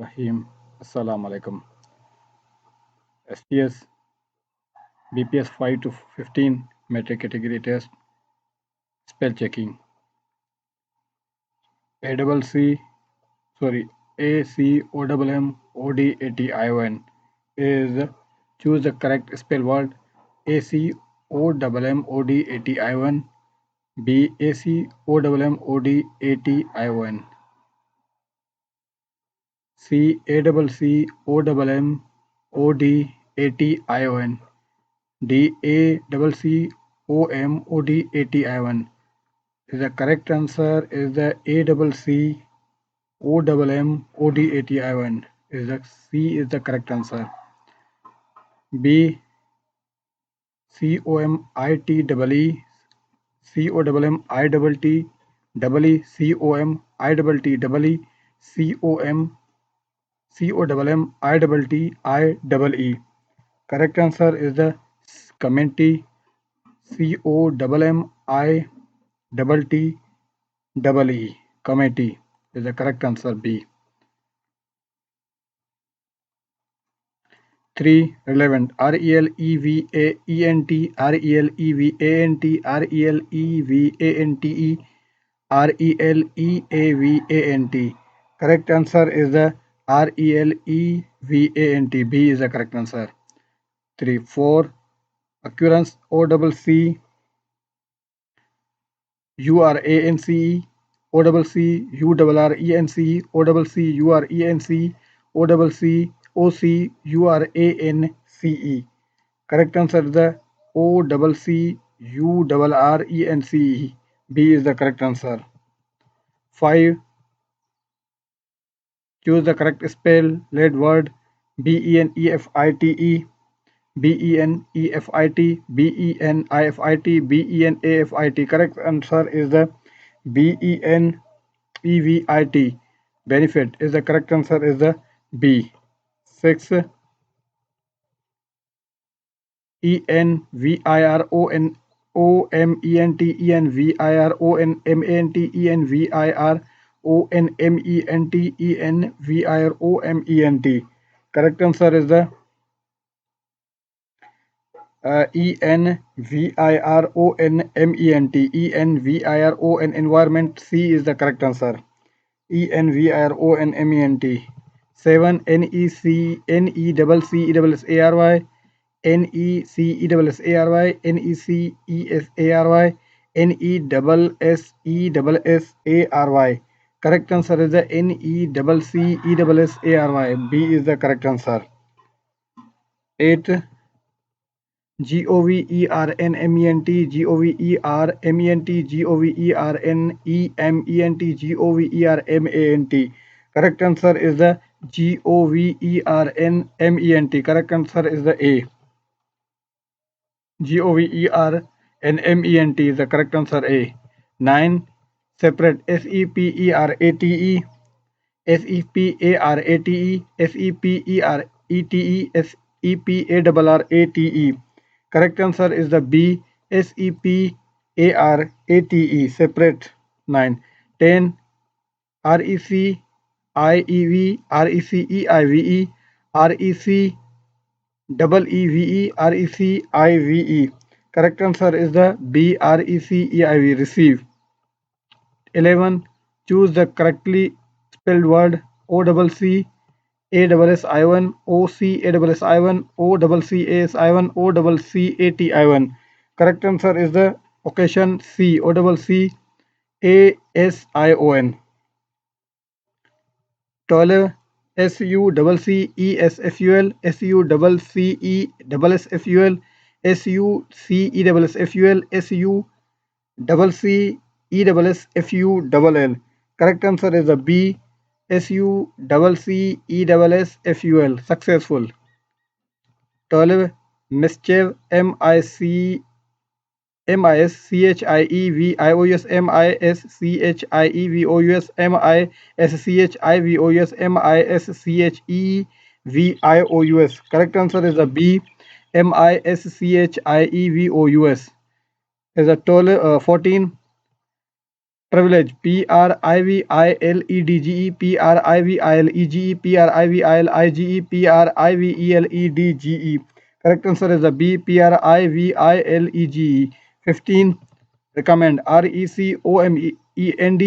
Rahim. Assalamu alaikum. STS BPS 5 to 15 metric category test spell checking. A double C sorry A C O double M O D A T I O N is choose the correct spell word. A C O double M O D A T I O N. B A C O double M O D A T I O N. C A double C O double M O D A T I O N. D A double C O M O D A T I O N. The correct answer is the A double C O double M O D A T I O N. Is the C is the correct answer. B C O M I T double E C O double M I double T double E C O M I double T double E C O M C O double M I double T I double E. Correct answer is the committee C O double M I double T double E. Committee is the correct answer B. 3. Relevant RELEVAENT RELEVANT RELEVANTE RELEVANT. Correct answer is the RELEVANT. B is the correct answer. 3. 4. Occurrence O double C U R A N C E O double C U double R E N C E O double C U R E N C O double C O C U R A N C E. Correct answer is the O double C U double R E N C E. B is the correct answer. 5. Choose the correct spell lead word. BENEFITE BENEFIT BENIFIT BENAFIT. Correct answer is the BENEVIT. Benefit is the correct answer is the B. 6. ENVIRONment Correct answer is the ENVIRONment environment. C is the correct answer. ENVIRONment. 7. NECESSARY NECESSARY NECESSARY NESSESSARY. Correct answer is the NECCESSARY. B is the correct answer. 8. GOVERNMENT GOVERMENT GOVERNEMENT. Correct answer is the GOVERNMENT. Correct answer is the A. GOVERNMENT is the correct answer A. 9. Separate SEPERATE SEPARATE SEPERETE SEPARRATE. Correct answer is the B. SEPARATE. Separate. 9. 10. RECIEV RECEIVE REC double EVE RECIVE. Correct answer is the B. RECEIV. Receive. 11. Choose the correctly spelled word. O double C A double S I 1 O C A double S I 1 O double C A S I 1 O double C A T I 1. Correct answer is the occasion C O double C A S I O N. 12. SU double C E S F U L SU double C E double S F U L SU C E double S F U L SU double C E double S F U double L. Correct answer is the B. SU double C E double S F U L. Successful. 12. Mischief MISCHIEVIOUS MISCHIEVOUS MISCHIVOUS MISCHEVIOUS. Correct answer is the B. MISCHIEVOUS. Is a 14. Privilege. Privileged. Privileged. Correct answer is the B. Privileged. 15. Recommend. Recommed. Recommend.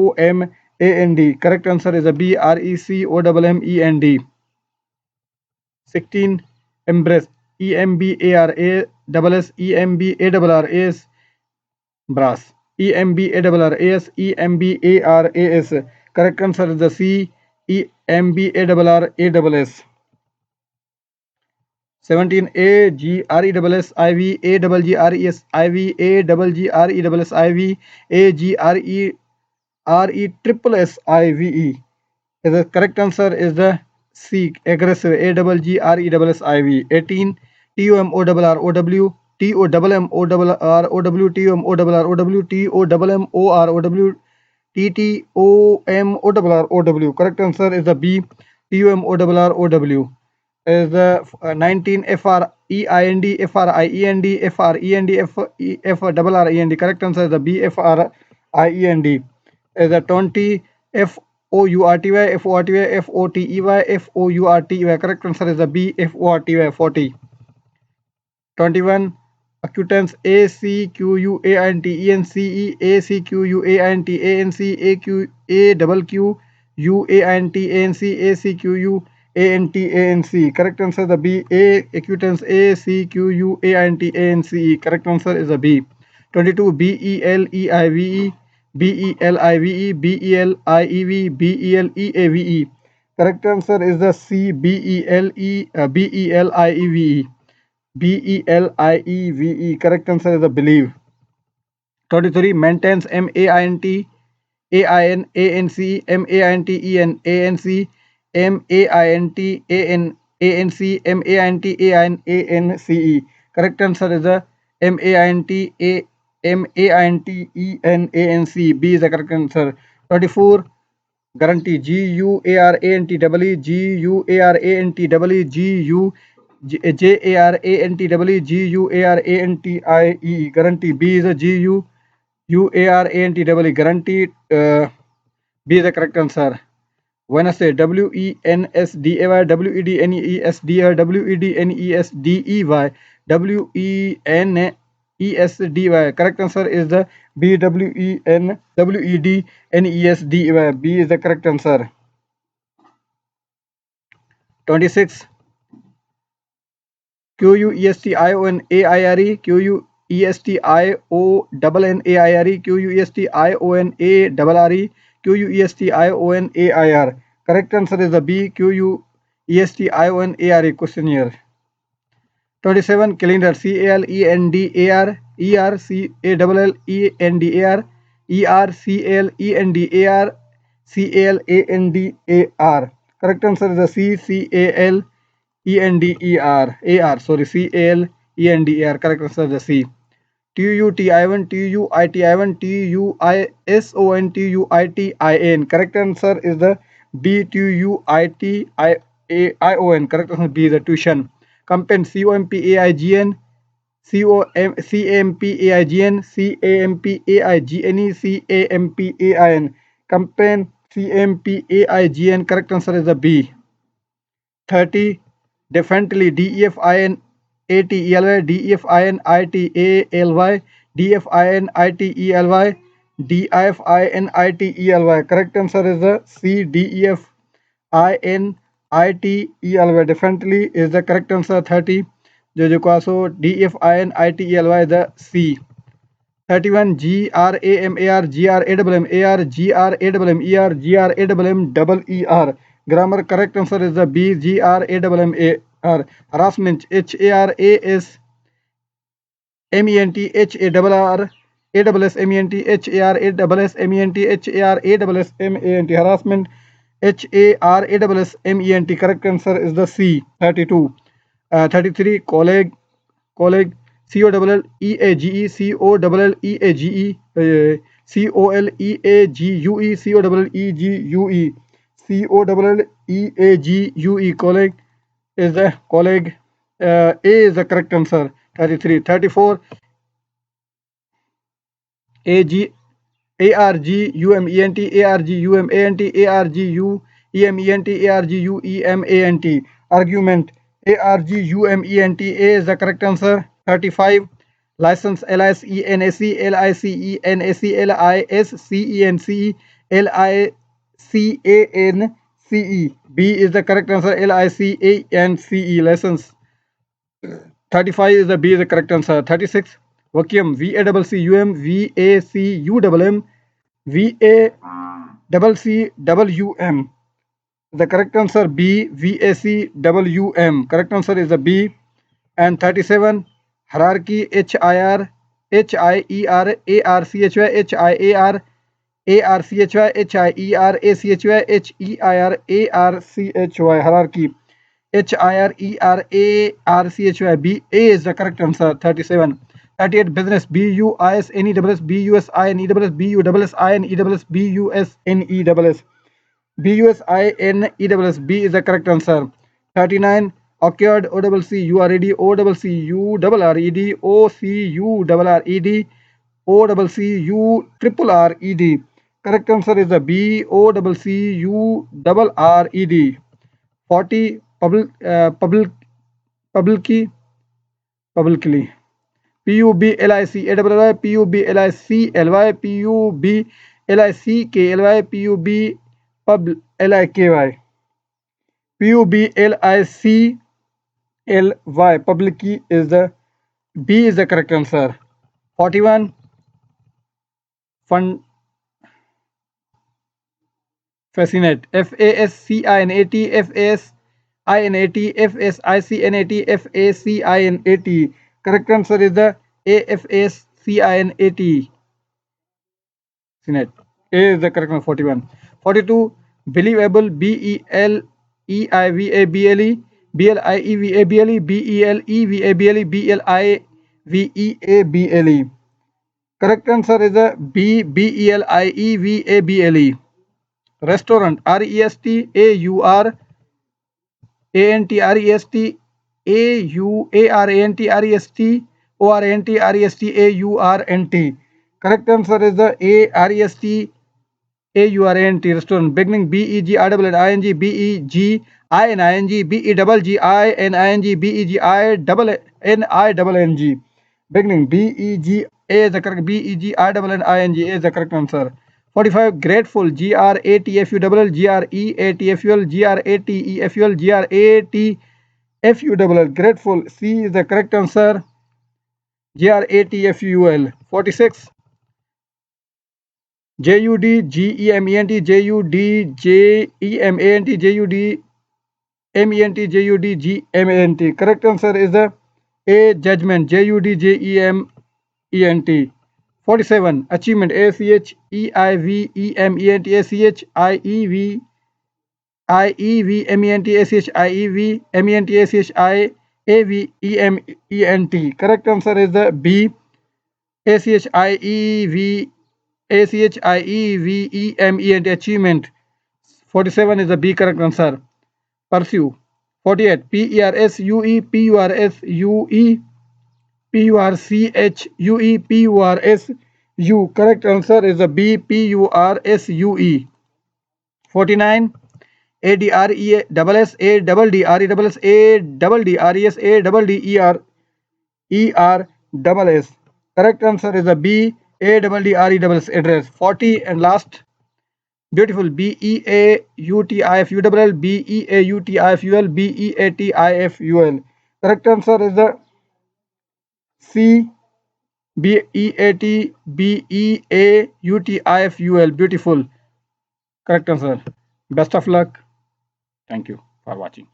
Recommed. Correct answer is a B. Recommed. 16. Embrace. Embarras. Brass. Embarras. Correct answer is the C. Embarrass. 17. Agreessive. Aggressive. The correct answer is the C. Aggressive. Aggressive. 18. TOMORROW. TOMMORROW. TOMMORROW. TTOMORROW. Correct answer is the B. TOMORROW. Is the 19. FREIND. FRIEND. FREND. FRREND. Correct answer is the B. FRIEND. Is the 20. FOURTY. FORTY. FOTEY. FOURTY. Correct answer is the B. FORTY. 40. 21. Acquaintance. ACQUAINTENCE. ACQUAINTANCE. AQUANTANCE. Correct answer is the B. Acquaintance. ACQUAINTANCE. Correct answer is the B. 22. BELEIVE. BELIVE. BELIEV. BELEAVE. Correct answer is the C. BELIEVE. BELIEVE. Correct answer is the believe. 23. Maintains. MAINT. AINANC. MAINTEN. ANC. MAINTANANC. MAINTANANCE. Correct answer is the MAINTENANC. B is the correct answer. 24. Guarantee. GUARANTEE. GUARANTEE. GUARANTEE. Guarantee. B is a GUARANTEE. Guarantee. B is the correct answer. Wednesday. WENSDAY. WEDNESDY. WEDNESDEY. WENESDY. Correct answer is the B. WENWEDNESDY. B is the correct answer. 26. QUESTIONAIRE. QUESTIONNAIRE. QUESTIONARRE. QUESTIONAIR. Correct answer is the B. QUESTIONARE. Questionnaire. 27. Calendar. CALENDAR. ERCALLENDAR. ERCALENDAR. CALENDAR. Correct answer is the C. CALENDER. Sorry, CALENDER. Correct answer is the C. TUTION. TUITION. TUISON. TUITIN. Correct answer is the B. TUITION. Correct answer B is the tuition. Campaign. COMPAIGN. CAMPAIGN. CAMPAIGNE. CAMPAIN. Campaign. CMPAIGN. Correct answer is the B. 30. Definitely. DEFINATELY. DEFINITALY. DEFINITELY. DEFINITELY. Correct answer is the C. DEFINITELY. Definitely is the correct answer. 30. Jojokaso. DEFINITELY the C. 31. GRAMAR. GRAMMAR. GRAMMER. Grammar. Correct answer is the B. GRAMMAR. Harassment. HARASMENT. HARASMENT. HARASMENT. Harassment. HARASMENT. Correct answer is the C. 32. 33. Colleague. COLLEAGE. COLLEAGE. COLLEAGE. COLLEAGUE. COLLEAGUE. COLLEAGUE. Colleague is the colleague. A is the correct answer. 33. 34. A G A R G U M E N T A R G U M A N T A R G U E M E N T A R G U E M A N T. Argument. A R G U M E N T. A is the correct answer. 35. License. L I S E N A C L I C E N A C L I S C E N C L I C A N C E. B is the correct answer. L I C A N C E. License. 35 is the B is the correct answer. 36. Vacuum. VACCUM VACUMM VACCWM. The correct answer B VACWM. Correct answer is the B. And 37. Hierarchy. HIR HIER ARCHY HIAR ARCHY HIER ACHY HEIR ARCHY. Hierarchy. HIRERARCHY. B. A is the correct answer. 37. 38. Business. BUISNESS BUSINESS BUSSINESS BUSNESS BUSINESS. B is the correct answer. 39. Occurred. OCCURED OCCURRED OCURRED OCCURRED. Correct answer is the B OCCURRED. 40. Publicly. Publicly. PUBLICALY PUBLICLY PUBLICKLY PUBLICly PUBLICLY. Publicly is the B is the correct answer. 41. Fun. Fascinate. FASCINAT FASINAT FSICNAT FACINAT. Correct answer is the AFACINAT. A is the correct answer. 41. 42. Believable. BELEIVABLE BLIEVABLE BELEVABLE BLIVEABLE. Correct answer is the B BELIEVABLE. Restaurant. RESTAURANT RESTAURANT. Correct answer is the RESTAURANT. Restaurant. Beginning. BEGINNING BEGINNING. Beginning. BEG. A is the correct. BEGINNING. A is the correct answer. 45. Grateful. GRATFUL GREATFUL GRATEFUL GRATFUL. Grateful. C is the correct answer. GRATFUL. 46. JUDGEMENT JUDGEMANT JUDGMENT. Correct answer is the A. Judgment. JUDGEMENT. 47. Achievement. ACHEIVEMENT ACHIEVEMENT ACHIEVEMENT. Correct answer is the B. ACHIEVEMENT. Achievement. 47 is the B correct answer. Pursue. 48. PERSUE PURSUE PURCHUE. Correct answer is the B. PURSUE. 49. ADRESS ADDRESS ADDRESS. Correct answer is the B. ADDRESS. Address. 40 and last. Beautiful. BEAUTIFULL BEAUTIFUL BEATIFUL. Correct answer is the C. BEATBEAUTIFUL. Beautiful. Correct answer. Best of luck. Thank you for watching.